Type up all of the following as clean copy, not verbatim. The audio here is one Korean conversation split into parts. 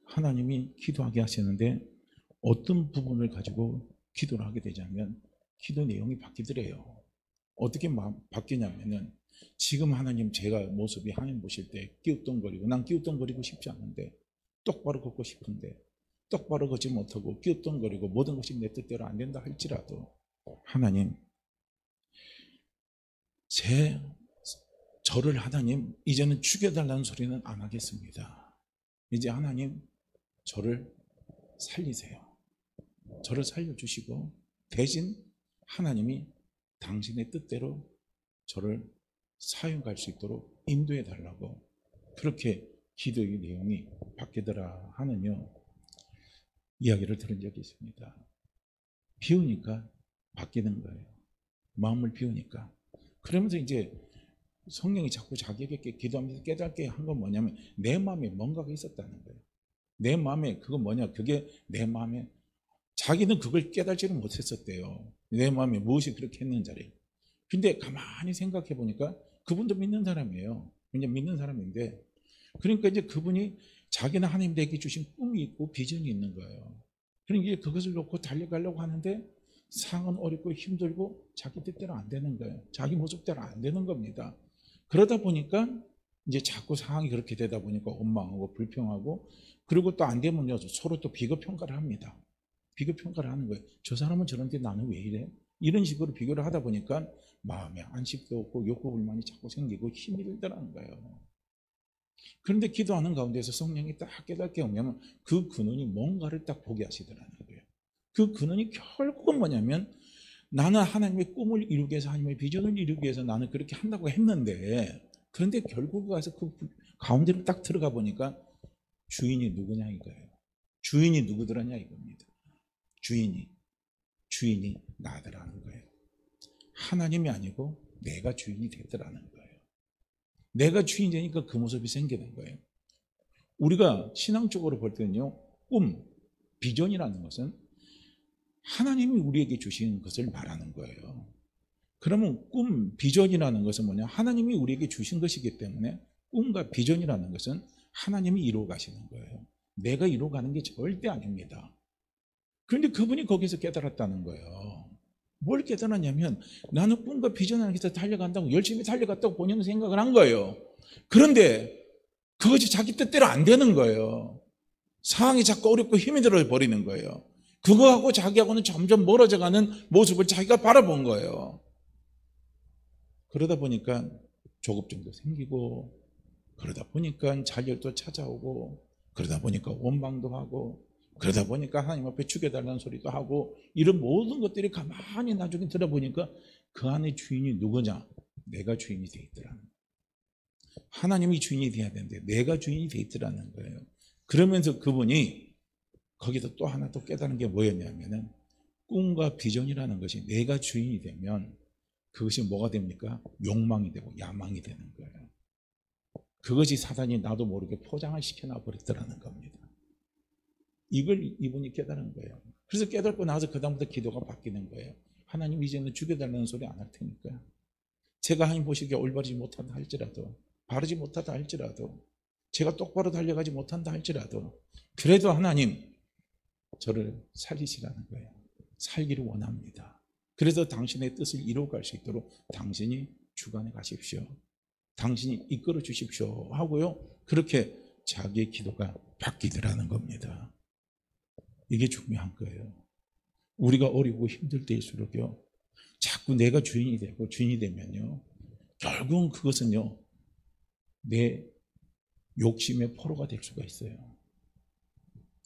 하나님이 기도하게 하시는데 어떤 부분을 가지고 기도를 하게 되자면 기도 내용이 바뀌더래요. 어떻게 바뀌냐면은 지금 하나님 제가 모습이 하나님 보실 때 끼우뚱거리고 난 끼우뚱거리고 싶지 않은데 똑바로 걷고 싶은데 똑바로 걷지 못하고 끼우뚱거리고 모든 것이 내 뜻대로 안 된다 할지라도 하나님 저를 하나님 이제는 죽여달라는 소리는 안 하겠습니다. 이제 하나님 저를 살리세요. 저를 살려주시고 대신 하나님이 당신의 뜻대로 저를 사용할 수 있도록 인도해 달라고 그렇게 기도의 내용이 바뀌더라 하는요 이야기를 들은 적이 있습니다. 비우니까 바뀌는 거예요. 마음을 비우니까. 그러면서 이제 성령이 자꾸 자기에게 기도하면서 깨닫게 한 건 뭐냐면 내 마음에 뭔가가 있었다는 거예요. 내 마음에 그건 뭐냐, 그게 내 마음에 자기는 그걸 깨달지를 못했었대요. 내 마음에 무엇이 그렇게 했는지를. 근데 가만히 생각해 보니까 그분도 믿는 사람이에요. 그냥 믿는 사람인데 그러니까 이제 그분이 자기는 하나님에게 주신 꿈이 있고 비전이 있는 거예요. 그러니까 이제 그것을 놓고 달려가려고 하는데 상은 어렵고 힘들고 자기 뜻대로 안 되는 거예요. 자기 모습대로 안 되는 겁니다. 그러다 보니까 이제 자꾸 상황이 그렇게 되다 보니까 원망하고 불평하고 그리고 또 안 되면 서로 또 비교평가를 합니다. 비교평가를 하는 거예요. 저 사람은 저런데 나는 왜 이래? 이런 식으로 비교를 하다 보니까 마음에 안식도 없고 욕구불만이 자꾸 생기고 힘이 들더라는 거예요. 그런데 기도하는 가운데서 성령이 딱 깨닫게 오면 그 근원이 뭔가를 딱 보게 하시더라는 거예요. 그 근원이 결국은 뭐냐면 나는 하나님의 꿈을 이루기 위해서 하나님의 비전을 이루기 위해서 나는 그렇게 한다고 했는데 그런데 결국 가서 그 가운데로 딱 들어가 보니까 주인이 누구냐 이거예요. 주인이 누구더라냐 이겁니다. 주인이 나더라는 거예요. 하나님이 아니고 내가 주인이 되더라는 거예요. 내가 주인이 되니까 그 모습이 생기는 거예요. 우리가 신앙적으로 볼 때는요, 꿈, 비전이라는 것은 하나님이 우리에게 주신 것을 말하는 거예요. 그러면 꿈, 비전이라는 것은 뭐냐? 하나님이 우리에게 주신 것이기 때문에 꿈과 비전이라는 것은 하나님이 이루어 가시는 거예요. 내가 이루어 가는 게 절대 아닙니다. 그런데 그분이 거기서 깨달았다는 거예요. 뭘 깨달았냐면 나는 꿈과 비전을 위해서 달려간다고 열심히 달려갔다고 본인은 생각을 한 거예요. 그런데 그것이 자기 뜻대로 안 되는 거예요. 상황이 자꾸 어렵고 힘이 들어 버리는 거예요. 그거하고 자기하고는 점점 멀어져가는 모습을 자기가 바라본 거예요. 그러다 보니까 조급증도 생기고 그러다 보니까 자결도 찾아오고 그러다 보니까 원망도 하고 그러다 보니까 하나님 앞에 죽여달라는 소리도 하고 이런 모든 것들이 가만히 나중에 들어보니까 그 안에 주인이 누구냐? 내가 주인이 돼 있더라는 거예요. 하나님이 주인이 돼야 되는데 내가 주인이 돼 있더라는 거예요. 그러면서 그분이 거기서 또 하나 또 깨달은 게 뭐였냐면은 꿈과 비전이라는 것이 내가 주인이 되면 그것이 뭐가 됩니까? 욕망이 되고 야망이 되는 거예요. 그것이 사단이 나도 모르게 포장을 시켜놔 버렸더라는 겁니다. 이걸 이분이 깨달은 거예요. 그래서 깨닫고 나서 그다음부터 기도가 바뀌는 거예요. 하나님 이제는 죽여달라는 소리 안 할 테니까. 제가 하나님 보시기에 올바르지 못한다 할지라도 바르지 못하다 할지라도 제가 똑바로 달려가지 못한다 할지라도 그래도 하나님 저를 살리시라는 거예요. 살기를 원합니다. 그래서 당신의 뜻을 이루어갈 수 있도록 당신이 주관해 가십시오. 당신이 이끌어 주십시오 하고요. 그렇게 자기의 기도가 바뀌더라는 겁니다. 이게 중요한 거예요. 우리가 어리고 힘들 때일수록요. 자꾸 내가 주인이 되고 주인이 되면요. 결국은 그것은요. 내 욕심의 포로가 될 수가 있어요.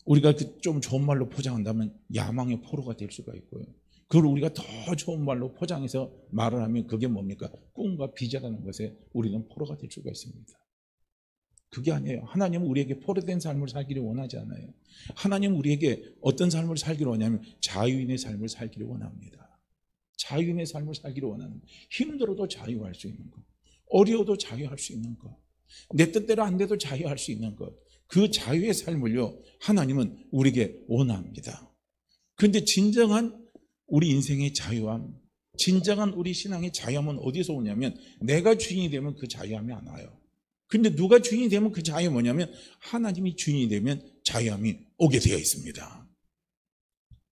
우리가 좀 좋은 말로 포장한다면 야망의 포로가 될 수가 있고요. 그걸 우리가 더 좋은 말로 포장해서 말을 하면 그게 뭡니까? 꿈과 비전이라는 것에 우리는 포로가 될 수가 있습니다. 그게 아니에요. 하나님은 우리에게 포로된 삶을 살기를 원하지 않아요. 하나님은 우리에게 어떤 삶을 살기를 원하냐면 자유인의 삶을 살기를 원합니다. 자유인의 삶을 살기를 원하는 것. 힘들어도 자유할 수 있는 것. 어려워도 자유할 수 있는 것. 내 뜻대로 안 돼도 자유할 수 있는 것. 그 자유의 삶을요. 하나님은 우리에게 원합니다. 그런데 진정한 우리 인생의 자유함, 진정한 우리 신앙의 자유함은 어디서 오냐면 내가 주인이 되면 그 자유함이 안 와요. 근데 누가 주인이 되면 그 자유 뭐냐면 하나님이 주인이 되면 자유함이 오게 되어 있습니다.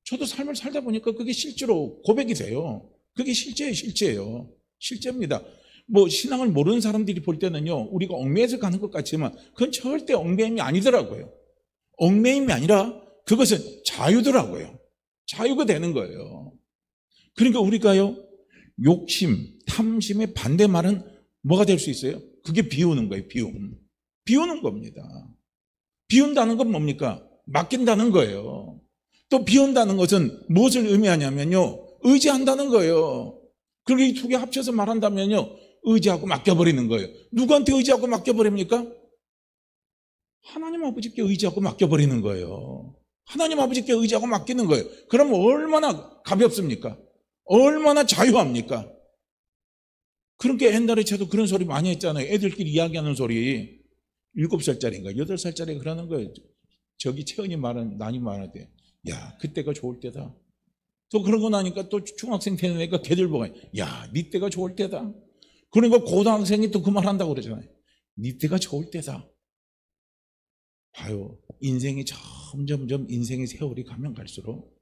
저도 삶을 살다 보니까 그게 실제로 고백이 돼요. 그게 실제예요. 실제입니다. 뭐 신앙을 모르는 사람들이 볼 때는요, 우리가 얽매여서 가는 것 같지만 그건 절대 얽매임이 아니더라고요. 얽매임이 아니라 그것은 자유더라고요. 자유가 되는 거예요. 그러니까 우리가요, 욕심, 탐심의 반대말은 뭐가 될 수 있어요? 그게 비우는 거예요. 비우는 겁니다. 비운다는 건 뭡니까? 맡긴다는 거예요. 또 비운다는 것은 무엇을 의미하냐면요, 의지한다는 거예요. 그리고 이 두 개 합쳐서 말한다면요, 의지하고 맡겨버리는 거예요. 누구한테 의지하고 맡겨버립니까? 하나님 아버지께 의지하고 맡겨버리는 거예요. 하나님 아버지께 의지하고 맡기는 거예요. 그럼 얼마나 가볍습니까? 얼마나 자유합니까? 그러니까 옛날에 저도 그런 소리 많이 했잖아요. 애들끼리 이야기하는 소리. 7살짜리인가 8살짜리가 그러는 거예요. 저기 채은이 말은 난이 말할 때, 야, 그때가 좋을 때다. 또 그러고 나니까 또 중학생 되는 애가 걔들 보고, 야, 네 때가 좋을 때다. 그러니까 고등학생이 또 그 말 한다고 그러잖아요. 네 때가 좋을 때다. 봐요. 인생이 점점 인생의 세월이 가면 갈수록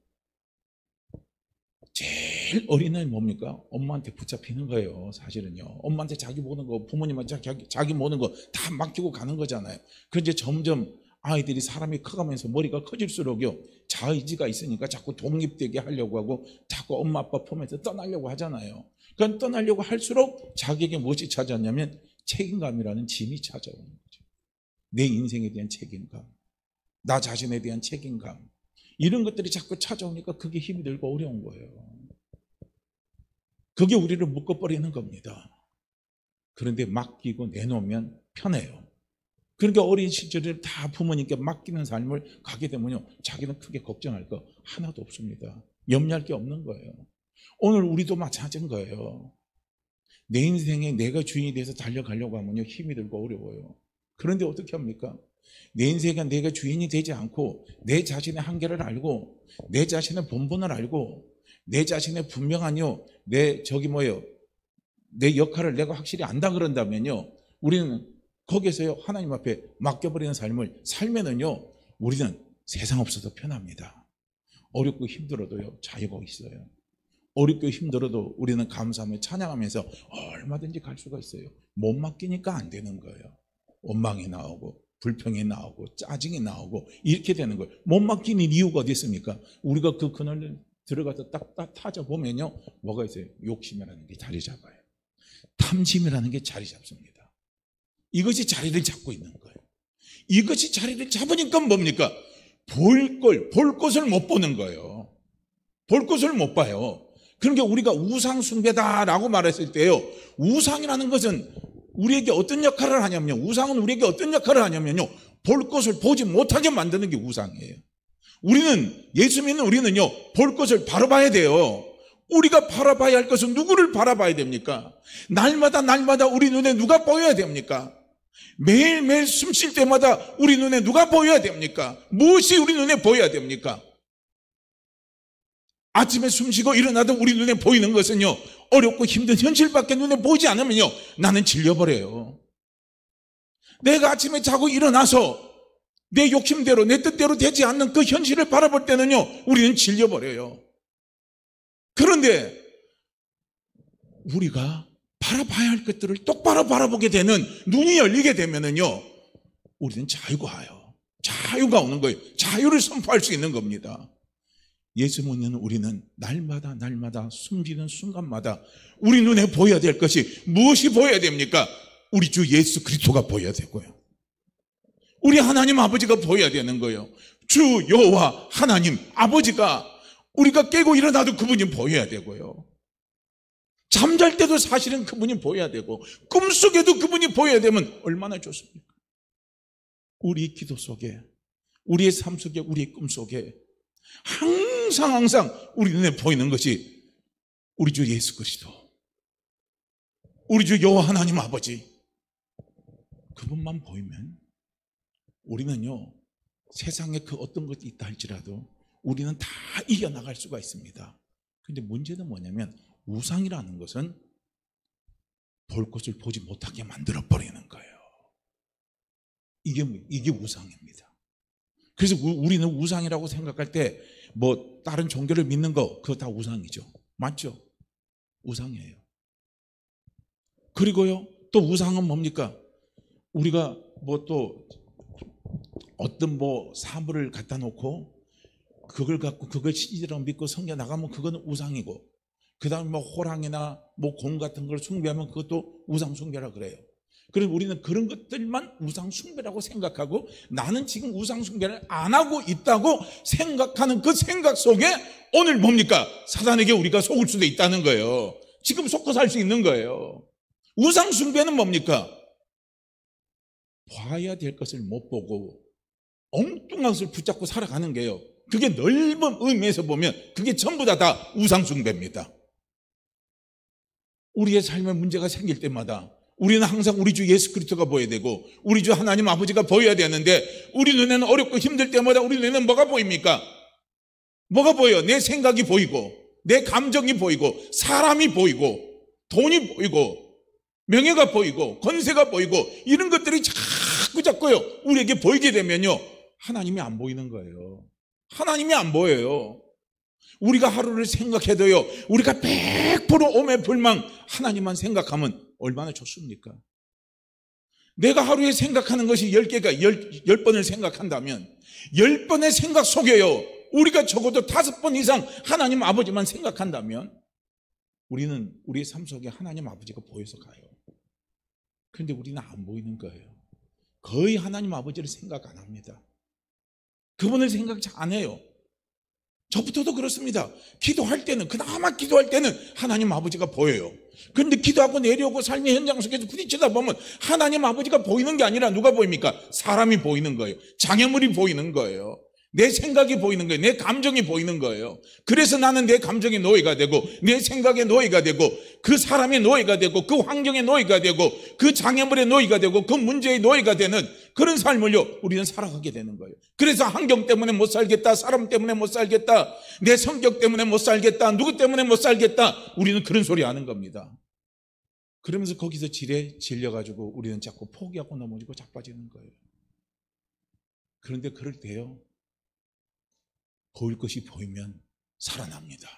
제일 어린 나이 뭡니까? 엄마한테 붙잡히는 거예요. 사실은요. 엄마한테 자기 모든 거, 부모님한테 자기 모든 거 다 맡기고 가는 거잖아요. 그런데 점점 아이들이 사람이 커가면서 머리가 커질수록요, 자의지가 있으니까 자꾸 독립되게 하려고 하고 자꾸 엄마 아빠 품에서 떠나려고 하잖아요. 그러니까 떠나려고 할수록 자기에게 무엇이 찾아왔냐면 책임감이라는 짐이 찾아오는 거죠. 내 인생에 대한 책임감, 나 자신에 대한 책임감, 이런 것들이 자꾸 찾아오니까 그게 힘이 들고 어려운 거예요. 그게 우리를 묶어버리는 겁니다. 그런데 맡기고 내놓으면 편해요. 그러니까 어린 시절에 다 부모님께 맡기는 삶을 가게 되면요, 자기는 크게 걱정할 거 하나도 없습니다. 염려할 게 없는 거예요. 오늘 우리도 마찬가지인 거예요. 내 인생에 내가 주인이 돼서 달려가려고 하면요, 힘이 들고 어려워요. 그런데 어떻게 합니까? 내 인생에 내가 주인이 되지 않고 내 자신의 한계를 알고 내 자신의 본분을 알고 내 자신의 분명한요, 내 역할을 내가 확실히 안다 그런다면요, 우리는 거기에서요, 하나님 앞에 맡겨버리는 삶을 살면은요, 우리는 세상 없어도 편합니다. 어렵고 힘들어도요, 자유가 있어요. 어렵고 힘들어도 우리는 감사하며 찬양하면서 얼마든지 갈 수가 있어요. 못 맡기니까 안 되는 거예요. 원망이 나오고 불평이 나오고 짜증이 나오고 이렇게 되는 거예요. 못 맡기는 이유가 어디 있습니까? 우리가 그 그늘을 들어가서 딱 타져보면요, 뭐가 있어요? 욕심이라는 게 자리 잡아요. 탐심이라는 게 자리 잡습니다. 이것이 자리를 잡고 있는 거예요. 이것이 자리를 잡으니까 뭡니까? 볼 것을 못 보는 거예요. 볼 것을 못 봐요. 그러니까 우리가 우상 숭배다라고 말했을 때요, 우상이라는 것은 우리에게 어떤 역할을 하냐면요, 우상은 우리에게 어떤 역할을 하냐면요, 볼 것을 보지 못하게 만드는 게 우상이에요. 예수 믿는 우리는요, 볼 것을 바라봐야 돼요. 우리가 바라봐야 할 것은 누구를 바라봐야 됩니까? 날마다 우리 눈에 누가 보여야 됩니까? 매일매일 숨 쉴 때마다 우리 눈에 누가 보여야 됩니까? 무엇이 우리 눈에 보여야 됩니까? 아침에 숨 쉬고 일어나도 우리 눈에 보이는 것은요, 어렵고 힘든 현실밖에 눈에 보이지 않으면요, 나는 질려버려요. 내가 아침에 자고 일어나서 내 욕심대로 내 뜻대로 되지 않는 그 현실을 바라볼 때는요, 우리는 질려버려요. 그런데 우리가 바라봐야 할 것들을 똑바로 바라보게 되는 눈이 열리게 되면은요, 우리는 자유가 오는 거예요. 자유를 선포할 수 있는 겁니다. 예수 믿는 우리는 날마다 숨쉬는 순간마다 우리 눈에 보여야 될 것이 무엇이 보여야 됩니까? 우리 주 예수 그리스도가 보여야 되고요, 우리 하나님 아버지가 보여야 되는 거예요. 주 여호와 하나님 아버지가, 우리가 깨고 일어나도 그분이 보여야 되고요, 잠잘 때도 사실은 그분이 보여야 되고, 꿈속에도 그분이 보여야 되면 얼마나 좋습니까? 우리 기도 속에, 우리의 삶 속에, 우리의 꿈 속에 항상 우리 눈에 보이는 것이 우리 주 예수 그리스도, 우리 주 여호와 하나님 아버지, 그분만 보이면 우리는요, 세상에 그 어떤 것이 있다 할지라도 우리는 다 이겨나갈 수가 있습니다. 그런데 문제는 뭐냐면, 우상이라는 것은 볼 것을 보지 못하게 만들어버리는 거예요. 이게 우상입니다. 그래서 우리는 우상이라고 생각할 때 뭐 다른 종교를 믿는 거 그거 다 우상이죠. 맞죠? 우상이에요. 그리고요 또 우상은 뭡니까? 우리가 뭐 또 어떤 뭐 사물을 갖다 놓고 그걸 갖고 그걸 신이라고 믿고 섬겨 나가면 그거는 우상이고, 그 다음에 뭐 호랑이나 뭐 곰 같은 걸 숭배하면 그것도 우상 숭배라 그래요. 그래서 우리는 그런 것들만 우상 숭배라고 생각하고, 나는 지금 우상 숭배를 안 하고 있다고 생각하는 그 생각 속에 오늘 뭡니까? 사단에게 우리가 속을 수도 있다는 거예요. 지금 속고 살 수 있는 거예요. 우상 숭배는 뭡니까? 봐야 될 것을 못 보고 엉뚱한 것을 붙잡고 살아가는 게요. 그게 넓은 의미에서 보면 그게 전부 다 우상 숭배입니다. 우리의 삶에 문제가 생길 때마다 우리는 항상 우리 주 예수 그리스도가 보여야 되고 우리 주 하나님 아버지가 보여야 되는데, 우리 눈에는 어렵고 힘들 때마다 우리 눈에는 뭐가 보입니까? 뭐가 보여요? 내 생각이 보이고 내 감정이 보이고 사람이 보이고 돈이 보이고 명예가 보이고 권세가 보이고 이런 것들이 자꾸요 우리에게 보이게 되면요 하나님이 안 보이는 거예요. 하나님이 안 보여요. 우리가 하루를 생각해도요 우리가 100% 오매불망 하나님만 생각하면 얼마나 좋습니까? 내가 하루에 생각하는 것이 10개가 10번을 생각한다면 10번의 생각 속에요 우리가 적어도 5번 이상 하나님 아버지만 생각한다면 우리는 우리의 삶 속에 하나님 아버지가 보여서 가요. 그런데 우리는 안 보이는 거예요. 거의 하나님 아버지를 생각 안 합니다. 그분을 생각 잘 안 해요. 저부터도 그렇습니다. 기도할 때는, 그나마 기도할 때는 하나님 아버지가 보여요. 그런데 기도하고 내려오고 삶의 현장 속에서 부딪히다 보면 하나님 아버지가 보이는 게 아니라 누가 보입니까? 사람이 보이는 거예요. 장애물이 보이는 거예요. 내 생각이 보이는 거예요. 내 감정이 보이는 거예요. 그래서 나는 내 감정의 노예가 되고 내 생각의 노예가 되고 그 사람의 노예가 되고 그 환경의 노예가 되고 그 장애물의 노예가 되고 그 문제의 노예가 되는 그런 삶을요 우리는 살아가게 되는 거예요. 그래서 환경 때문에 못 살겠다, 사람 때문에 못 살겠다, 내 성격 때문에 못 살겠다, 누구 때문에 못 살겠다, 우리는 그런 소리 하는 겁니다. 그러면서 거기서 질려가지고 우리는 자꾸 포기하고 넘어지고 자빠지는 거예요. 그런데 그럴 때요 보일 것이 보이면 살아납니다.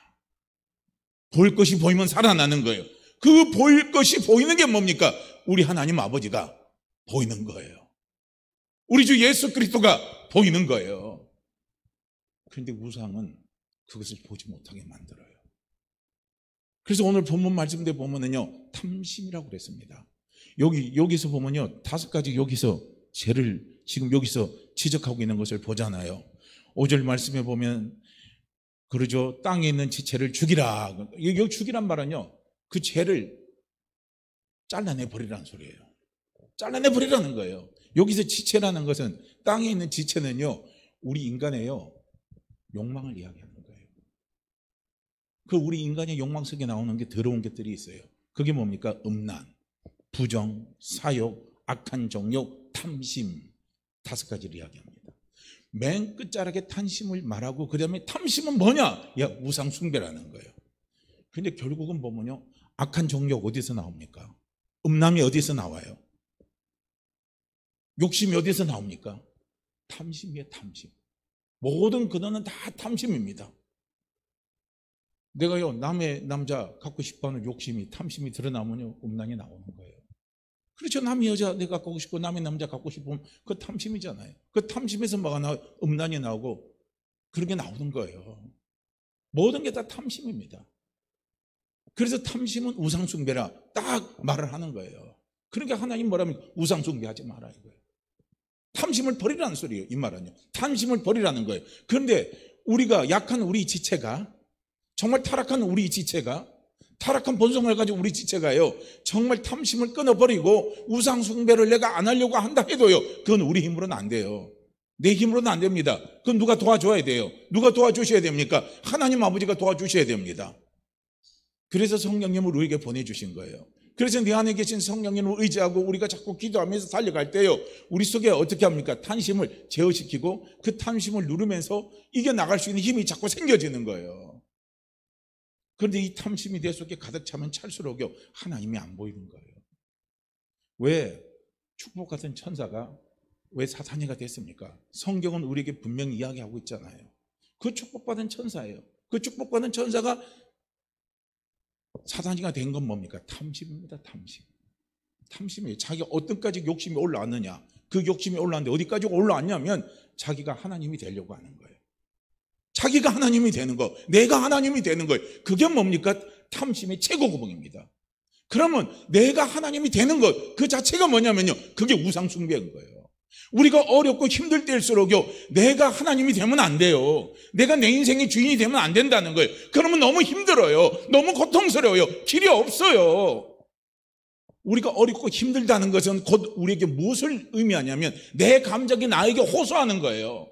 보일 것이 보이면 살아나는 거예요. 그 보일 것이 보이는 게 뭡니까? 우리 하나님 아버지가 보이는 거예요. 우리 주 예수 그리스도가 보이는 거예요. 그런데 우상은 그것을 보지 못하게 만들어요. 그래서 오늘 본문 말씀대 보면은요 탐심이라고 그랬습니다. 여기서 보면요 5가지 여기서 죄를 지금 여기서 지적하고 있는 것을 보잖아요. 5절 말씀에 보면 그러죠. 땅에 있는 지체를 죽이라. 여기 죽이란 말은요 그 죄를 잘라내 버리라는 소리예요. 잘라내 버리라는 거예요. 여기서 지체라는 것은 땅에 있는 지체는요 우리 인간의요 욕망을 이야기하는 거예요. 그 우리 인간의 욕망 속에 나오는 게 더러운 것들이 있어요. 그게 뭡니까? 음란, 부정, 사욕, 악한 정욕, 탐심 5가지를 이야기합니다. 맨 끝자락에 탐심을 말하고 그 다음에 탐심은 뭐냐? 야 우상 숭배라는 거예요. 그런데 결국은 보면요 악한 정욕 어디서 나옵니까? 음란이 어디서 나와요? 욕심이 어디서 나옵니까? 탐심이에요. 탐심. 모든 근원은 다 탐심입니다. 내가요 남의 남자 갖고 싶어하는 욕심이 탐심이 드러나면요 음란이 나오는 거예요. 그렇죠. 남의 여자 내가 갖고 싶고 남의 남자 갖고 싶으면 그 탐심이잖아요. 그 탐심에서 뭐가 나와요? 음란이 나오고 그런 게 나오는 거예요. 모든 게 다 탐심입니다. 그래서 탐심은 우상숭배라 딱 말을 하는 거예요. 그러니까 하나님 뭐라면 우상숭배하지 마라 이거예요. 탐심을 버리라는 소리예요. 이 말은요. 탐심을 버리라는 거예요. 그런데 우리가 약한 우리 지체가 정말 타락한 우리 지체가 타락한 본성을 가지고 우리 지체가요 정말 탐심을 끊어버리고 우상숭배를 내가 안 하려고 한다 해도요 그건 우리 힘으로는 안 돼요. 내 힘으로는 안 됩니다. 그건 누가 도와줘야 돼요. 누가 도와주셔야 됩니까? 하나님 아버지가 도와주셔야 됩니다. 그래서 성령님을 우리에게 보내주신 거예요. 그래서 내 안에 계신 성령님을 의지하고 우리가 자꾸 기도하면서 달려갈 때요 우리 속에 어떻게 합니까? 탐심을 제어시키고 그 탐심을 누르면서 이겨나갈 수 있는 힘이 자꾸 생겨지는 거예요. 그런데 이 탐심이 내 속에 가득 차면 찰수록요 하나님이 안 보이는 거예요. 왜? 축복 같은 천사가 왜 사탄이가 됐습니까? 성경은 우리에게 분명히 이야기하고 있잖아요. 그 축복받은 천사예요. 그 축복받은 천사가 사탄이가 된 건 뭡니까? 탐심입니다. 탐심이에요. 자기가 어디까지 욕심이 올라왔느냐. 그 욕심이 올라왔는데 어디까지 올라왔냐면 자기가 하나님이 되려고 하는 거예요. 자기가 하나님이 되는 거, 내가 하나님이 되는 거예요. 그게 뭡니까? 탐심의 최고고봉입니다. 그러면 내가 하나님이 되는 것, 그 자체가 뭐냐면요, 그게 우상 숭배인 거예요. 우리가 어렵고 힘들 때일수록요, 내가 하나님이 되면 안 돼요. 내가 내 인생의 주인이 되면 안 된다는 거예요. 그러면 너무 힘들어요. 너무 고통스러워요. 길이 없어요. 우리가 어렵고 힘들다는 것은 곧 우리에게 무엇을 의미하냐면 내 감정이 나에게 호소하는 거예요.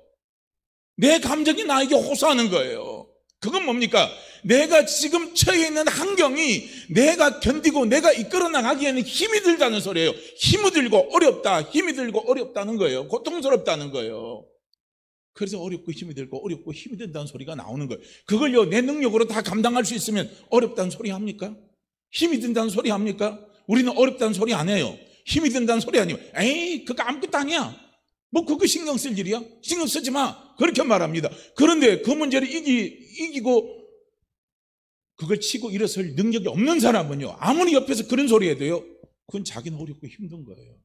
내 감정이 나에게 호소하는 거예요. 그건 뭡니까? 내가 지금 처해 있는 환경이 내가 견디고 내가 이끌어 나가기에는 힘이 들다는 소리예요. 힘이 들고 어렵다, 힘이 들고 어렵다는 거예요. 고통스럽다는 거예요. 그래서 어렵고 힘이 들고 어렵고 힘이 든다는 소리가 나오는 거예요. 그걸요, 내 능력으로 다 감당할 수 있으면 어렵다는 소리 합니까? 힘이 든다는 소리 합니까? 우리는 어렵다는 소리 안 해요. 힘이 든다는 소리 아니에요. 에이, 그거 아무것도 아니야. 뭐 그거 신경 쓸 일이야? 신경 쓰지 마. 그렇게 말합니다. 그런데 그 문제를 이기고 그걸 치고 일어설 능력이 없는 사람은요, 아무리 옆에서 그런 소리 해도요, 그건 자기는 어렵고 힘든 거예요.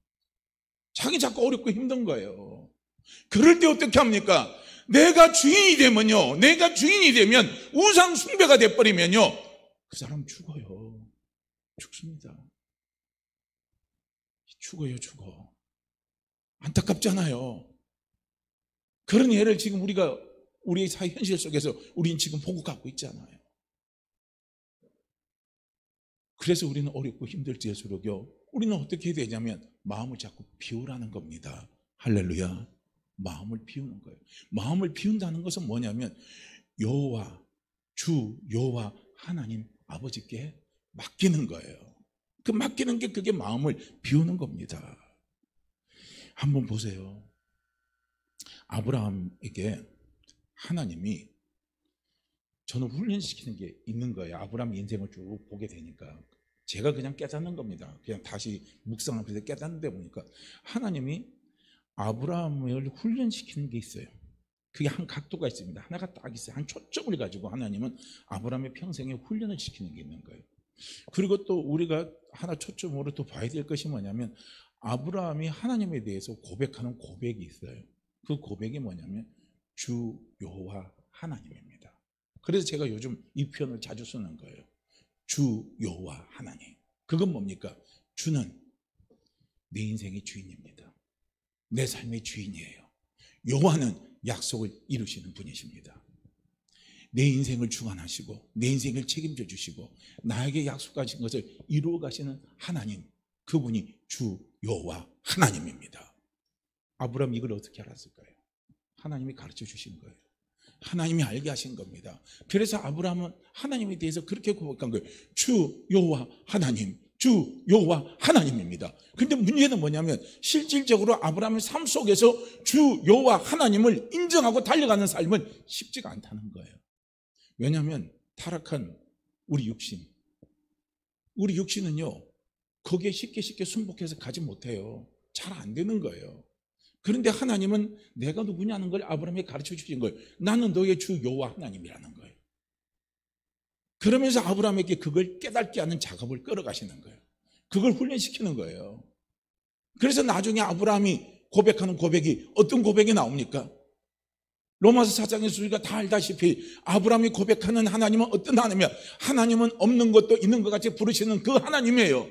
자기 자꾸 어렵고 힘든 거예요. 그럴 때 어떻게 합니까? 내가 주인이 되면요, 내가 주인이 되면 우상 숭배가 돼버리면요, 그 사람 죽어요. 죽습니다. 죽어. 안타깝잖아요. 그런 예를 지금 우리의 사회 현실 속에서 우리는 지금 보고 가고 있잖아요. 그래서 우리는 어렵고 힘들지일수록요, 우리는 어떻게 해야 되냐면 마음을 자꾸 비우라는 겁니다. 할렐루야. 마음을 비우는 거예요. 마음을 비운다는 것은 뭐냐면 여호와, 주 여호와 하나님 아버지께 맡기는 거예요. 그 맡기는 게 그게 마음을 비우는 겁니다. 한번 보세요. 아브라함에게 하나님이, 저는 훈련시키는 게 있는 거예요. 아브라함 인생을 쭉 보게 되니까 제가 그냥 깨닫는 겁니다. 그냥 다시 묵상하면서 깨닫는데 보니까 하나님이 아브라함을 훈련시키는 게 있어요. 그게 한 각도가 있습니다. 하나가 딱 있어요. 한 초점을 가지고 하나님은 아브라함의 평생에 훈련을 시키는 게 있는 거예요. 그리고 또 우리가 하나 초점으로 또 봐야 될 것이 뭐냐면 아브라함이 하나님에 대해서 고백하는 고백이 있어요. 그 고백이 뭐냐면 주 여호와 하나님입니다. 그래서 제가 요즘 이 표현을 자주 쓰는 거예요. 주 여호와 하나님. 그건 뭡니까? 주는 내 인생의 주인입니다. 내 삶의 주인이에요. 여호와는 약속을 이루시는 분이십니다. 내 인생을 주관하시고 내 인생을 책임져 주시고 나에게 약속하신 것을 이루어 가시는 하나님, 그분이 주 여호와 하나님입니다. 아브라함이 이걸 어떻게 알았을까요? 하나님이 가르쳐 주신 거예요. 하나님이 알게 하신 겁니다. 그래서 아브라함은 하나님에 대해서 그렇게 고백한 거예요. 주 여호와 하나님, 주 여호와 하나님입니다. 그런데 문제는 뭐냐면 실질적으로 아브라함의 삶 속에서 주 여호와 하나님을 인정하고 달려가는 삶은 쉽지가 않다는 거예요. 왜냐하면 타락한 우리 육신은요, 거기에 쉽게 순복해서 가지 못해요. 잘 안 되는 거예요. 그런데 하나님은 내가 누구냐는 걸 아브라함에게 가르쳐 주신 거예요. 나는 너의 주 여호와 하나님이라는 거예요. 그러면서 아브라함에게 그걸 깨닫게 하는 작업을 끌어가시는 거예요. 그걸 훈련시키는 거예요. 그래서 나중에 아브라함이 고백하는 고백이 어떤 고백이 나옵니까? 로마서 4장에서 우리가 다 알다시피 아브라함이 고백하는 하나님은 어떤 하나님이야? 하나님은 없는 것도 있는 것 같이 부르시는 그 하나님이에요.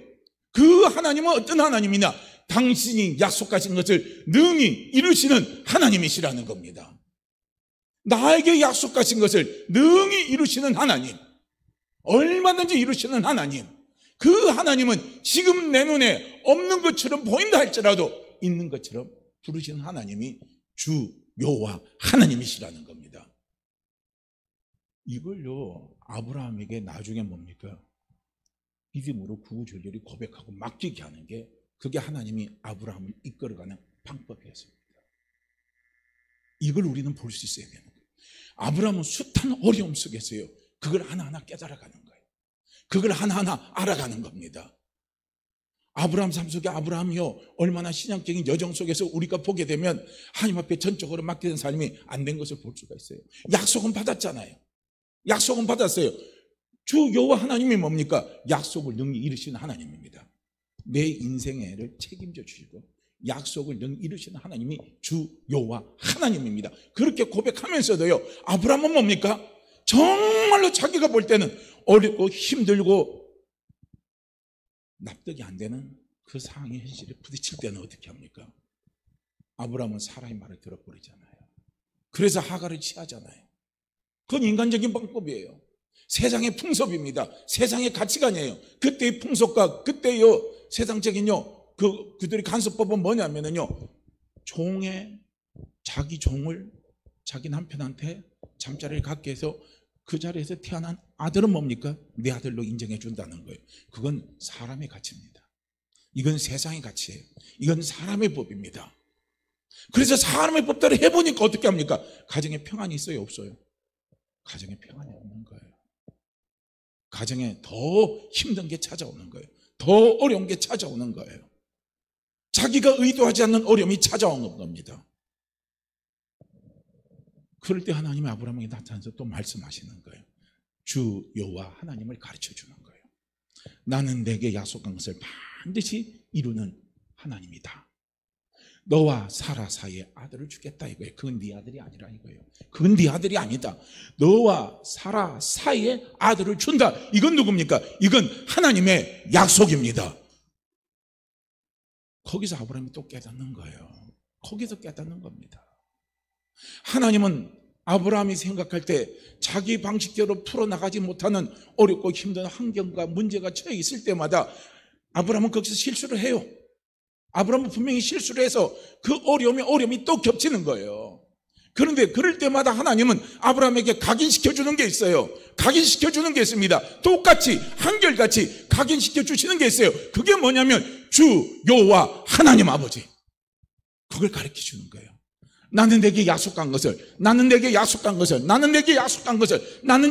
그 하나님은 어떤 하나님이냐? 당신이 약속하신 것을 능히 이루시는 하나님이시라는 겁니다. 나에게 약속하신 것을 능히 이루시는 하나님, 얼마든지 이루시는 하나님, 그 하나님은 지금 내 눈에 없는 것처럼 보인다 할지라도 있는 것처럼 부르시는 하나님이 주 여호와 하나님이시라는 겁니다. 이걸요, 아브라함에게 나중에 뭡니까? 믿음으로 구구절절히 고백하고 맡기게 하는 게, 그게 하나님이 아브라함을 이끌어가는 방법이었습니다. 이걸 우리는 볼 수 있어야 되는 거예요. 아브라함은 숱한 어려움 속에서요, 그걸 하나하나 깨달아가는 거예요. 그걸 하나하나 알아가는 겁니다. 아브라함 삶 속에 아브라함이요, 얼마나 신앙적인 여정 속에서 우리가 보게 되면 하나님 앞에 전적으로 맡기는 삶이 안 된 것을 볼 수가 있어요. 약속은 받았잖아요. 약속은 받았어요. 주 여호와 하나님이 뭡니까? 약속을 능히 이루시는 하나님입니다. 내 인생을 책임져 주시고 약속을 능히 이루시는 하나님이 주 여호와 하나님입니다. 그렇게 고백하면서도요, 아브라함은 뭡니까? 정말로 자기가 볼 때는 어렵고 힘들고 납득이 안 되는 그 상황의 현실에 부딪힐 때는 어떻게 합니까? 아브라함은 사라의 말을 들어버리잖아요. 그래서 하갈을 취하잖아요. 그건 인간적인 방법이에요. 세상의 풍습입니다. 세상의 가치관이에요. 그때의 풍속과 그때의 세상적인요, 그들의 간섭법은 뭐냐면요, 자기 종을 자기 남편한테 잠자리를 갖게 해서 그 자리에서 태어난 아들은 뭡니까? 내 아들로 인정해 준다는 거예요. 그건 사람의 가치입니다. 이건 세상의 가치예요. 이건 사람의 법입니다. 그래서 사람의 법대로 해보니까 어떻게 합니까? 가정에 평안이 있어요, 없어요? 가정에 평안이 없는 거예요. 가정에 더 힘든 게 찾아오는 거예요. 더 어려운 게 찾아오는 거예요. 자기가 의도하지 않는 어려움이 찾아오는 겁니다. 그럴 때 하나님이 아브라함에게 나타나서 또 말씀하시는 거예요. 주 여호와 하나님을 가르쳐 주는 거예요. 나는 내게 약속한 것을 반드시 이루는 하나님이다. 너와 사라 사이에 아들을 주겠다 이거예요. 그건 네 아들이 아니라 이거예요. 그건 네 아들이 아니다. 너와 사라 사이에 아들을 준다. 이건 누굽니까? 이건 하나님의 약속입니다. 거기서 아브라함이 또 깨닫는 거예요. 거기서 깨닫는 겁니다. 하나님은 아브라함이 생각할 때 자기 방식대로 풀어나가지 못하는 어렵고 힘든 환경과 문제가 처해 있을 때마다 아브라함은 거기서 실수를 해요. 아브라함은 분명히 실수를 해서 그 어려움이 또 겹치는 거예요. 그런데 그럴 때마다 하나님은 아브라함에게 각인시켜주는 게 있어요. 각인시켜주는 게 있습니다. 똑같이 한결같이 각인시켜주시는 게 있어요. 그게 뭐냐면 주 여호와 하나님 아버지, 그걸 가르쳐주는 거예요. 나는 내게 약속한 것을 나는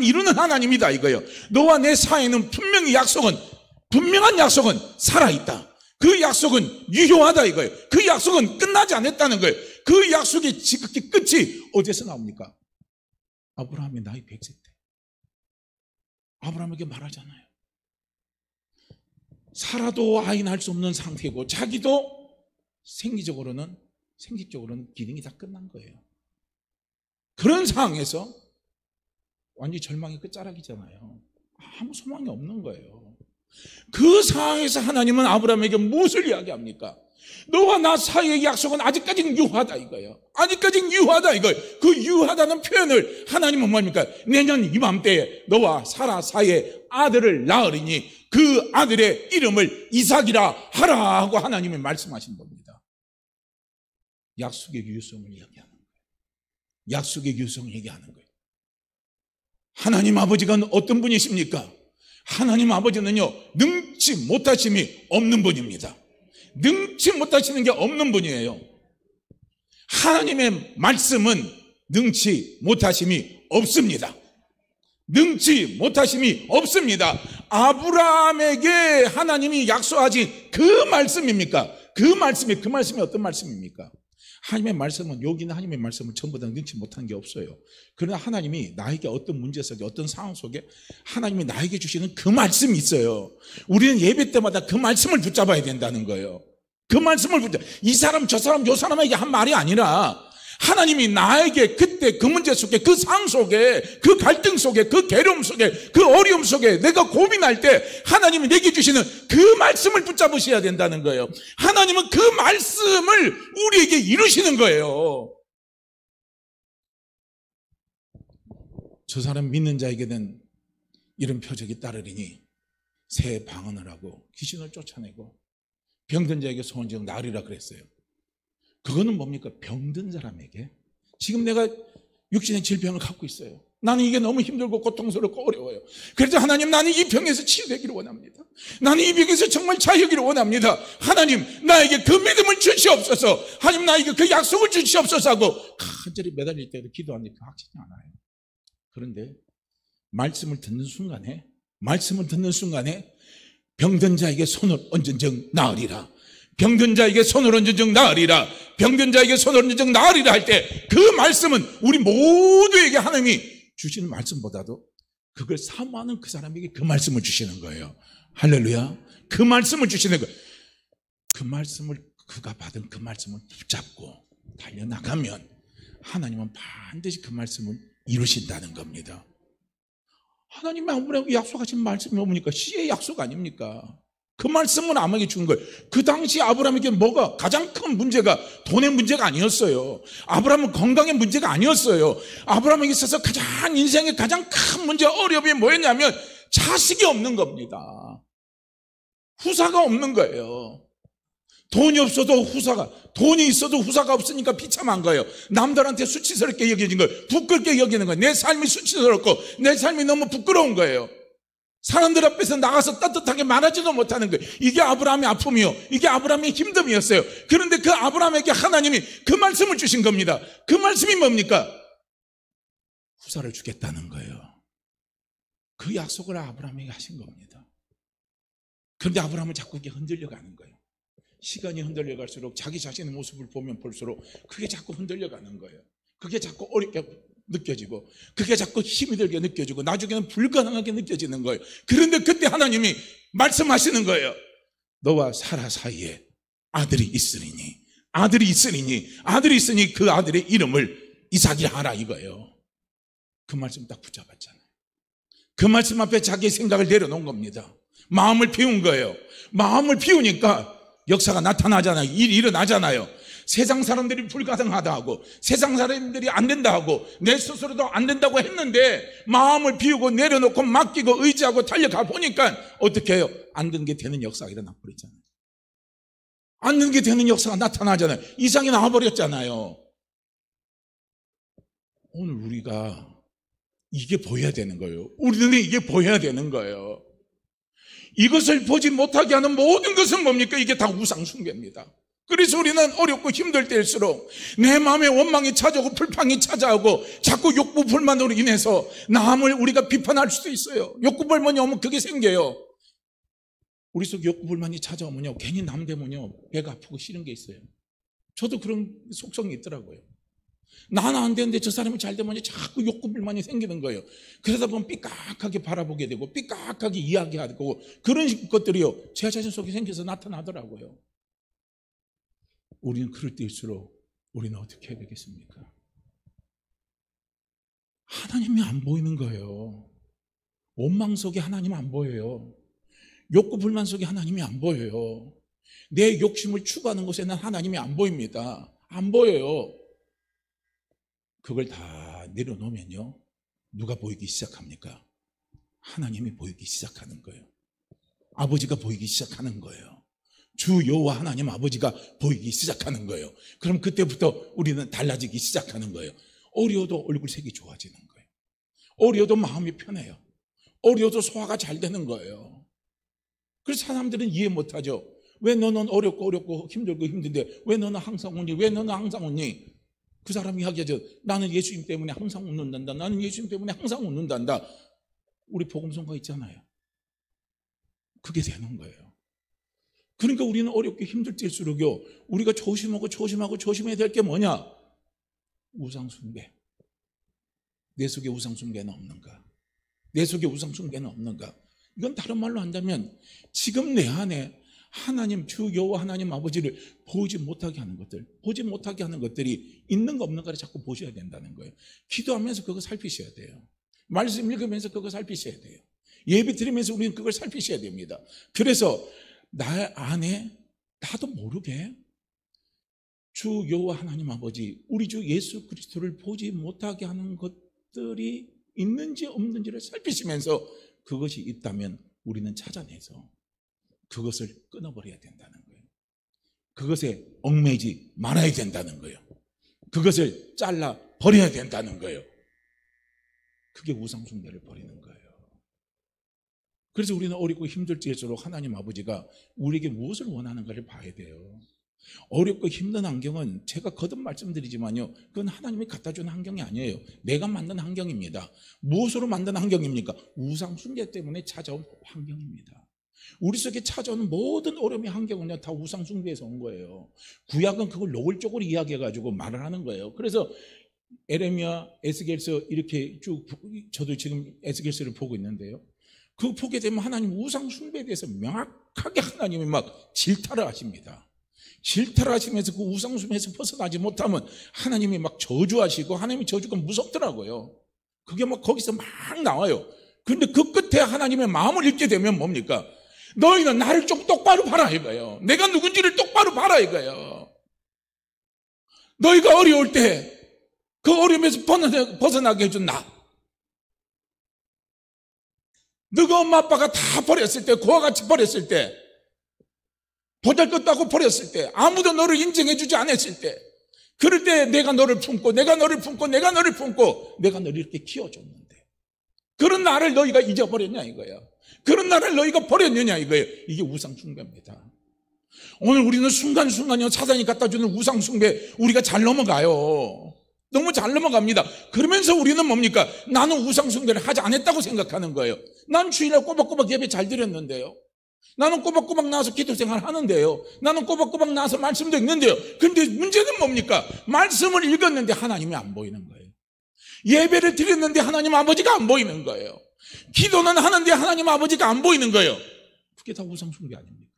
이루는 하나님이다 이거예요. 너와 내 사이에는 분명한 약속은 살아있다. 그 약속은 유효하다 이거예요. 그 약속은 끝나지 않았다는 거예요. 그 약속의 지극히 끝이 어디서 나옵니까? 아브라함이 나이 100세 때 아브라함에게 말하잖아요. 사라도 아이 낳을 수 없는 상태고 자기도 생기적으로는 기능이 다 끝난 거예요. 그런 상황에서 완전히 절망의 끝자락이잖아요. 아무 소망이 없는 거예요. 그 상황에서 하나님은 아브라함에게 무엇을 이야기합니까? 너와 나 사이의 약속은 아직까지는 유효하다 이거예요. 아직까지는 유효하다 이거예요. 그 유효하다는 표현을 하나님은 뭡니까? 내년 이맘때에 너와 사라 사이에 아들을 낳으리니 그 아들의 이름을 이삭이라 하라 하고 하나님이 말씀하신 겁니다. 약속의 유효성을 얘기하는 거예요. 약속의 유효성을 얘기하는 거예요. 하나님 아버지가 어떤 분이십니까? 하나님 아버지는요, 능치 못하심이 없는 분입니다. 능치 못하시는 게 없는 분이에요. 하나님의 말씀은 능치 못하심이 없습니다. 능치 못하심이 없습니다. 아브라함에게 하나님이 약속하신 그 말씀입니까? 그 말씀이 어떤 말씀입니까? 하나님의 말씀은, 여기는 하나님의 말씀을 전부 다 능치 못한 게 없어요. 그러나 하나님이 나에게 어떤 문제 속에, 어떤 상황 속에 하나님이 나에게 주시는 그 말씀이 있어요. 우리는 예배 때마다 그 말씀을 붙잡아야 된다는 거예요. 그 말씀을 이 사람 저 사람 요 사람에게 한 말이 아니라 하나님이 나에게 그때 그 문제 속에, 그 상황 속에, 그 갈등 속에, 그 괴로움 속에, 그 어려움 속에 내가 고민할 때 하나님이 내게 주시는 그 말씀을 붙잡으셔야 된다는 거예요. 하나님은 그 말씀을 우리에게 이루시는 거예요. 저 사람 믿는 자에게는 이런 표적이 따르리니 새 방언을 하고 귀신을 쫓아내고 병든 자에게 소원적 나으리라 그랬어요. 그거는 뭡니까? 병든 사람에게, 지금 내가 육신의 질병을 갖고 있어요. 나는 이게 너무 힘들고 고통스럽고 어려워요. 그래서 하나님, 나는 이 병에서 치유되기를 원합니다. 나는 이 병에서 정말 자유기를 원합니다. 하나님, 나에게 그 믿음을 주시옵소서. 하나님, 나에게 그 약속을 주시옵소서 하고 간절히 매달릴 때도 기도하는데 확실히 않아요. 그런데 말씀을 듣는 순간에 병든 자에게 손을 얹은 적 나으리라. 병든 자에게 손을 얹은 적 나으리라. 병든 자에게 손을 얹은 적 나으리라 할 때 그 말씀은 우리 모두에게 하나님이 주시는 말씀보다도 그걸 사모하는 그 사람에게 그 말씀을 주시는 거예요. 할렐루야. 그 말씀을 주시는 거예요. 그 말씀을, 그가 받은 그 말씀을 붙잡고 달려나가면 하나님은 반드시 그 말씀을 이루신다는 겁니다. 하나님이 아브라함에게 약속하신 말씀이 뭡니까? 씨의 약속 아닙니까? 그 말씀은 아브라함에게 준 거예요. 그 당시 아브라함에게 뭐가 가장 큰 문제가 돈의 문제가 아니었어요. 아브라함은 건강의 문제가 아니었어요. 아브라함에게 있어서 가장 인생의 가장 큰 문제, 어려움이 뭐였냐면 자식이 없는 겁니다. 후사가 없는 거예요. 돈이 없어도 돈이 있어도 후사가 없으니까 비참한 거예요. 남들한테 수치스럽게 여겨진 거예요. 부끄럽게 여기는 거예요. 내 삶이 수치스럽고 내 삶이 너무 부끄러운 거예요. 사람들 앞에서 나가서 따뜻하게 말하지도 못하는 거예요. 이게 아브라함의 아픔이요, 이게 아브라함의 힘듦이었어요. 그런데 그 아브라함에게 하나님이 그 말씀을 주신 겁니다. 그 말씀이 뭡니까? 후사를 주겠다는 거예요. 그 약속을 아브라함에게 하신 겁니다. 그런데 아브라함은 자꾸 이게 흔들려 가는 거예요. 시간이 흔들려 갈수록 자기 자신의 모습을 보면 볼수록 그게 자꾸 흔들려 가는 거예요. 그게 자꾸 어렵게 느껴지고, 그게 자꾸 힘이 들게 느껴지고, 나중에는 불가능하게 느껴지는 거예요. 그런데 그때 하나님이 말씀하시는 거예요. 너와 사라 사이에 아들이 있으니 그 아들의 이름을 이삭이라 하라, 이거예요. 그 말씀 딱 붙잡았잖아요. 그 말씀 앞에 자기의 생각을 내려놓은 겁니다. 마음을 비운 거예요. 마음을 비우니까 역사가 나타나잖아요. 일이 일어나잖아요. 세상 사람들이 불가능하다 하고, 세상 사람들이 안 된다 하고, 내 스스로도 안 된다고 했는데 마음을 비우고 내려놓고 맡기고 의지하고 달려가 보니까 어떻게 해요? 안 되는 게 되는 역사가 일어나 버리잖아요. 안 되는 게 되는 역사가 나타나잖아요. 이상이 나와버렸잖아요. 오늘 우리가 이게 보여야 되는 거예요. 우리는 이게 보여야 되는 거예요. 이것을 보지 못하게 하는 모든 것은 뭡니까? 이게 다 우상숭배입니다. 그래서 우리는 어렵고 힘들 때일수록 내 마음에 원망이 찾아오고 불평이 찾아오고 자꾸 욕구 불만으로 인해서 남을 우리가 비판할 수도 있어요. 욕구 불만이 오면 그게 생겨요. 우리 속 욕구 불만이 찾아오면요, 괜히 남 되면요 배가 아프고 싫은 게 있어요. 저도 그런 속성이 있더라고요. 나는 안 되는데 저 사람이 잘 되면 자꾸 욕구 불만이 생기는 거예요. 그러다 보면 삐깍하게 바라보게 되고 삐깍하게 이야기하고 그런 것들이요 제 자신 속에 생겨서 나타나더라고요. 우리는 그럴 때일수록 우리는 어떻게 해야 되겠습니까? 하나님이 안 보이는 거예요. 원망 속에 하나님 안 보여요. 욕구 불만 속에 하나님이 안 보여요. 내 욕심을 추구하는 곳에는 하나님이 안 보입니다. 안 보여요. 그걸 다 내려놓으면요, 누가 보이기 시작합니까? 하나님이 보이기 시작하는 거예요. 아버지가 보이기 시작하는 거예요. 주 여호와 하나님 아버지가 보이기 시작하는 거예요. 그럼 그때부터 우리는 달라지기 시작하는 거예요. 어려워도 얼굴색이 좋아지는 거예요. 어려워도 마음이 편해요. 어려워도 소화가 잘 되는 거예요. 그래서 사람들은 이해 못하죠. 왜 너는 어렵고 힘들고 힘든데 왜 너는 항상 웃니? 왜 너는 항상 웃니? 그 사람이 이야기하죠. 나는 예수님 때문에 항상 웃는단다. 나는 예수님 때문에 항상 웃는단다. 우리 복음성가 있잖아요. 그게 되는 거예요. 그러니까 우리는 어렵게 힘들 때일수록요, 우리가 조심해야 될 게 뭐냐? 우상숭배. 내 속에 우상숭배는 없는가? 내 속에 우상숭배는 없는가? 이건 다른 말로 한다면 지금 내 안에 하나님, 주 여호와 하나님 아버지를 보지 못하게 하는 것들이 있는가 없는가를 자꾸 보셔야 된다는 거예요. 기도하면서 그거 살피셔야 돼요. 말씀 읽으면서 그거 살피셔야 돼요. 예배 드리면서 우리는 그걸 살피셔야 됩니다. 그래서 나 안에 나도 모르게 주 여호와 하나님 아버지, 우리 주 예수 그리스도를 보지 못하게 하는 것들이 있는지 없는지를 살피시면서 그것이 있다면 우리는 찾아내서 그것을 끊어버려야 된다는 거예요. 그것에 얽매이지 말아야 된다는 거예요. 그것을 잘라 버려야 된다는 거예요. 그게 우상숭배를 버리는 거예요. 그래서 우리는 어렵고 힘들지일수록 하나님 아버지가 우리에게 무엇을 원하는가를 봐야 돼요. 어렵고 힘든 환경은 제가 거듭 말씀드리지만요, 그건 하나님이 갖다 주는 환경이 아니에요. 내가 만든 환경입니다. 무엇으로 만든 환경입니까? 우상 숭배 때문에 찾아온 환경입니다. 우리 속에 찾아오는 모든 어려움의 한경은요 다 우상 숭배에서 온 거예요. 구약은 그걸 노골적으로 이야기해가지고 말을 하는 거예요. 그래서 에레미야, 에스겔서 이렇게 쭉, 저도 지금 에스겔서를 보고 있는데요, 그 보게 되면 하나님 우상 숭배에 대해서 명확하게 하나님이 막 질타를 하십니다. 질타를 하시면서 그 우상 숭배에서 벗어나지 못하면 하나님이 막 저주하시고, 하나님의 저주가 무섭더라고요. 그게 막 거기서 막 나와요. 그런데 그 끝에 하나님의 마음을 읽게 되면 뭡니까? 너희는 나를 좀 똑바로 봐라 이거예요. 내가 누군지를 똑바로 봐라 이거예요. 너희가 어려울 때 그 어려움에서 벗어나게 해준 나, 너가 엄마 아빠가 다 버렸을 때, 그와 같이 버렸을 때, 보잘것도 하고 버렸을 때, 아무도 너를 인정해 주지 않았을 때, 그럴 때 내가 너를 품고 내가 너를 품고 내가 너를 품고 내가 너를 이렇게 키워줬는데, 그런 나를 너희가 잊어버렸냐 이거야. 그런 나를 너희가 버렸느냐 이거예요. 이게 우상 숭배입니다. 오늘 우리는 순간순간요 사단이 갖다 주는 우상 숭배 우리가 잘 넘어가요. 너무 잘 넘어갑니다. 그러면서 우리는 뭡니까? 나는 우상 숭배를 하지 않았다고 생각하는 거예요. 난 주일날 꼬박꼬박 예배 잘 드렸는데요. 나는 꼬박꼬박 나와서 기도 생활 하는데요. 나는 꼬박꼬박 나와서 말씀도 읽는데요. 그런데 문제는 뭡니까? 말씀을 읽었는데 하나님이 안 보이는 거예요. 예배를 드렸는데 하나님 아버지가 안 보이는 거예요. 기도는 하는데 하나님 아버지가 안 보이는 거예요. 그게 다 우상 숭배 아닙니까?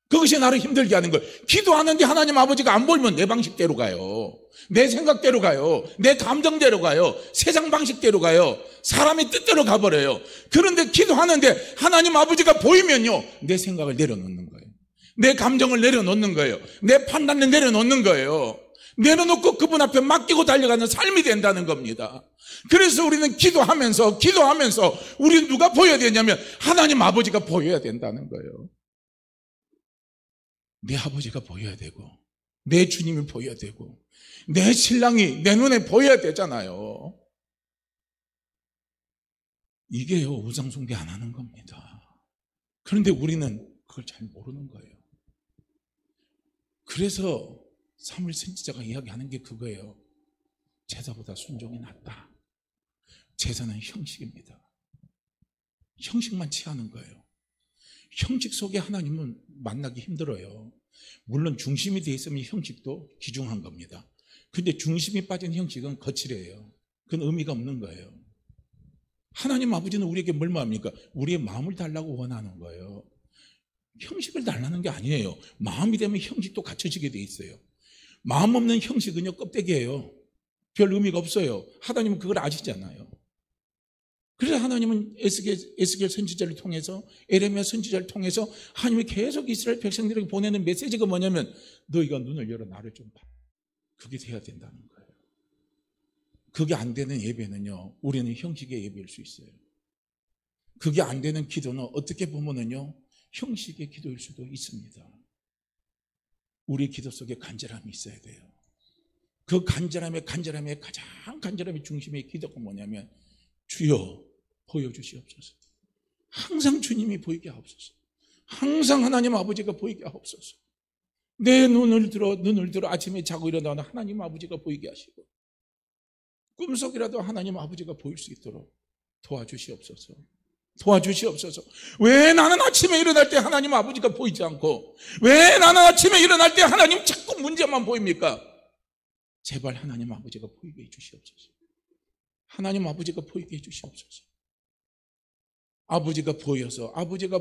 그것이 나를 힘들게 하는 거예요. 기도하는데 하나님 아버지가 안 보이면 내 방식대로 가요. 내 생각대로 가요. 내 감정대로 가요. 세상 방식대로 가요. 사람의 뜻대로 가버려요. 그런데 기도하는데 하나님 아버지가 보이면요, 내 생각을 내려놓는 거예요. 내 감정을 내려놓는 거예요. 내 판단을 내려놓는 거예요. 내려놓고 그분 앞에 맡기고 달려가는 삶이 된다는 겁니다. 그래서 우리는 기도하면서 우리는 누가 보여야 되냐면 하나님 아버지가 보여야 된다는 거예요. 내 아버지가 보여야 되고, 내 주님이 보여야 되고, 내 신랑이 내 눈에 보여야 되잖아요. 이게요, 우상 숭배 안 하는 겁니다. 그런데 우리는 그걸 잘 모르는 거예요. 그래서 사무엘 선지자가 이야기하는 게 그거예요. 제사보다 순종이 낫다. 제사는 형식입니다. 형식만 취하는 거예요. 형식 속에 하나님은 만나기 힘들어요. 물론 중심이 돼 있으면 형식도 귀중한 겁니다. 근데 중심이 빠진 형식은 거칠해요. 그건 의미가 없는 거예요. 하나님 아버지는 우리에게 뭘 말합니까? 우리의 마음을 달라고 원하는 거예요. 형식을 달라는 게 아니에요. 마음이 되면 형식도 갖춰지게 돼 있어요. 마음 없는 형식은요, 껍데기예요. 별 의미가 없어요. 하나님은 그걸 아시잖아요. 그래서 하나님은 에스겔 선지자를 통해서, 에레미야 선지자를 통해서 하나님이 계속 이스라엘 백성들에게 보내는 메시지가 뭐냐면, 너희가 눈을 열어 나를 좀 봐. 그게 돼야 된다는 거예요. 그게 안 되는 예배는요, 우리는 형식의 예배일 수 있어요. 그게 안 되는 기도는 어떻게 보면은요, 형식의 기도일 수도 있습니다. 우리 기도 속에 간절함이 있어야 돼요. 그 간절함의 가장 간절함의 중심의 기도가 뭐냐면, 주여 보여주시옵소서. 항상 주님이 보이게 하옵소서. 항상 하나님 아버지가 보이게 하옵소서. 내 눈을 들어 아침에 자고 일어나는 하나님 아버지가 보이게 하시고, 꿈속이라도 하나님 아버지가 보일 수 있도록 도와주시옵소서. 도와주시옵소서. 왜 나는 아침에 일어날 때 하나님 아버지가 보이지 않고, 왜 나는 아침에 일어날 때 하나님 자꾸 문제만 보입니까? 제발 하나님 아버지가 보이게 해주시옵소서. 하나님 아버지가 보이게 해주시옵소서. 아버지가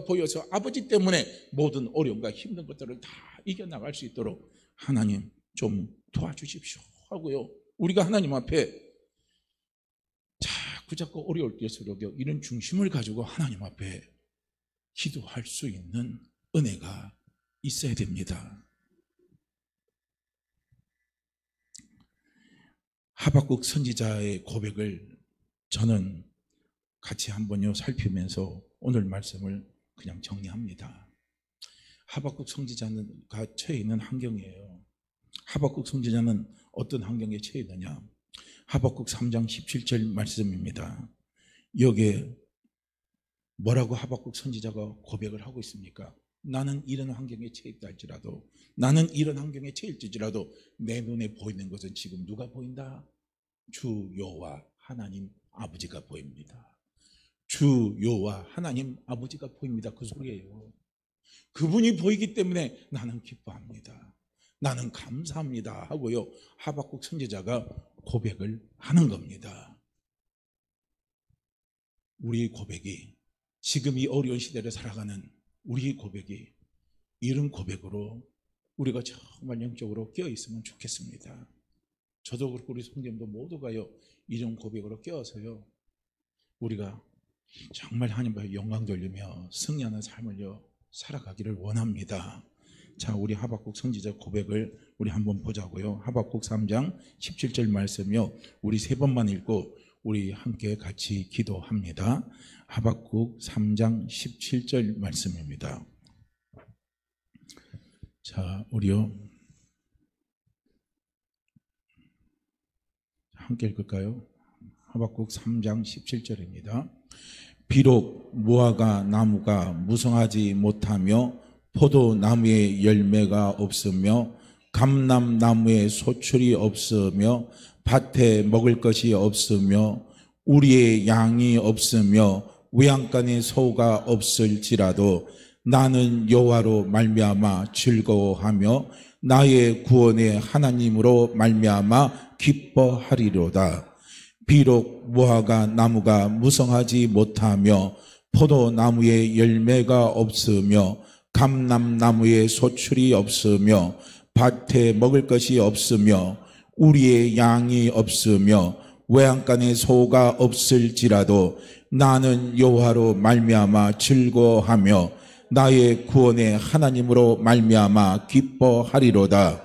보여서 아버지 때문에 모든 어려움과 힘든 것들을 다 이겨나갈 수 있도록 하나님 좀 도와주십시오 하고요, 우리가 하나님 앞에 자꾸 어려울 때일수록요, 이런 중심을 가지고 하나님 앞에 기도할 수 있는 은혜가 있어야 됩니다. 하박국 선지자의 고백을 저는 같이 한번요 살피면서 오늘 말씀을 그냥 정리합니다. 하박국 선지자가 처해 있는 환경이에요. 하박국 선지자는 어떤 환경에 처해 있느냐? 하박국 3장 17절 말씀입니다. 여기에 뭐라고 하박국 선지자가 고백을 하고 있습니까? 나는 이런 환경에 처해 있다 할지라도, 나는 이런 환경에 처해일지라도 내 눈에 보이는 것은 지금 누가 보인다? 주 여호와 하나님 아버지가 보입니다. 주 여호와 하나님 아버지가 보입니다. 그 소리예요. 그분이 보이기 때문에 나는 기뻐합니다. 나는 감사합니다 하고요, 하박국 선지자가 고백을 하는 겁니다. 우리 고백이, 지금 이 어려운 시대를 살아가는 우리 고백이 이런 고백으로 우리가 정말 영적으로 깨어있으면 좋겠습니다. 저도 그렇고 우리 성도님도 모두가요, 이런 고백으로 깨어서요, 우리가 정말 하나님 앞에 영광 돌리며 승리하는 삶을요 살아가기를 원합니다. 자, 우리 하박국 선지자 고백을 우리 한번 보자고요. 하박국 3장 17절 말씀이요, 우리 세 번만 읽고 우리 함께 같이 기도합니다. 하박국 3장 17절 말씀입니다. 자, 우리요 함께 읽을까요? 하박국 3장 17절입니다. 비록 무화과 나무가 무성하지 못하며 포도나무에 열매가 없으며 감람나무에 소출이 없으며 밭에 먹을 것이 없으며 우리의 양이 없으며 외양간에 소가 없을지라도 나는 여호와로 말미암아 즐거워하며 나의 구원의 하나님으로 말미암아 기뻐하리로다. 비록 무화과 나무가 무성하지 못하며 포도나무에 열매가 없으며 감람나무에 소출이 없으며 밭에 먹을 것이 없으며 우리의 양이 없으며 외양간에 소가 없을지라도 나는 여호와로 말미암아 즐거워하며 나의 구원의 하나님으로 말미암아 기뻐하리로다.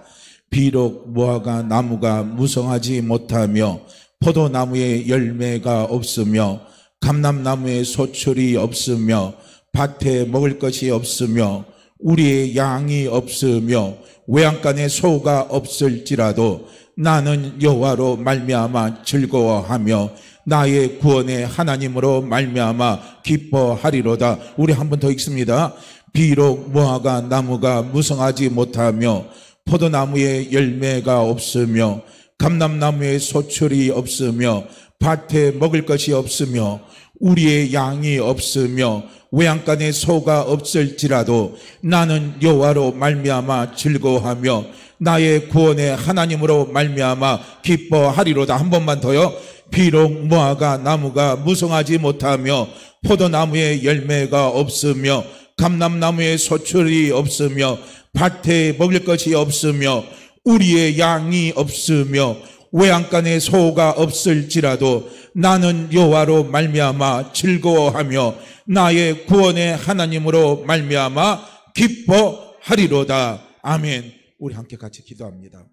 비록 무화과 나무가 무성하지 못하며 포도나무에 열매가 없으며 감람나무에 소출이 없으며 밭에 먹을 것이 없으며 우리의 양이 없으며 외양간에 소가 없을지라도 나는 여호와로 말미암아 즐거워하며 나의 구원의 하나님으로 말미암아 기뻐하리로다. 우리 한 번 더 읽습니다. 비록 무화과 나무가 무성하지 못하며 포도나무에 열매가 없으며 감람나무에 소출이 없으며 밭에 먹을 것이 없으며 우리의 양이 없으며 외양간에 소가 없을지라도 나는 여호와로 말미암아 즐거워하며 나의 구원의 하나님으로 말미암아 기뻐하리로다. 한 번만 더요. 비록 무화과 나무가 무성하지 못하며 포도나무에 열매가 없으며 감람나무에 소출이 없으며 밭에 먹을 것이 없으며 우리의 양이 없으며 외양간에 소가 없을지라도 나는 여호와로 말미암아 즐거워하며 나의 구원의 하나님으로 말미암아 기뻐하리로다. 아멘. 우리 함께 같이 기도합니다.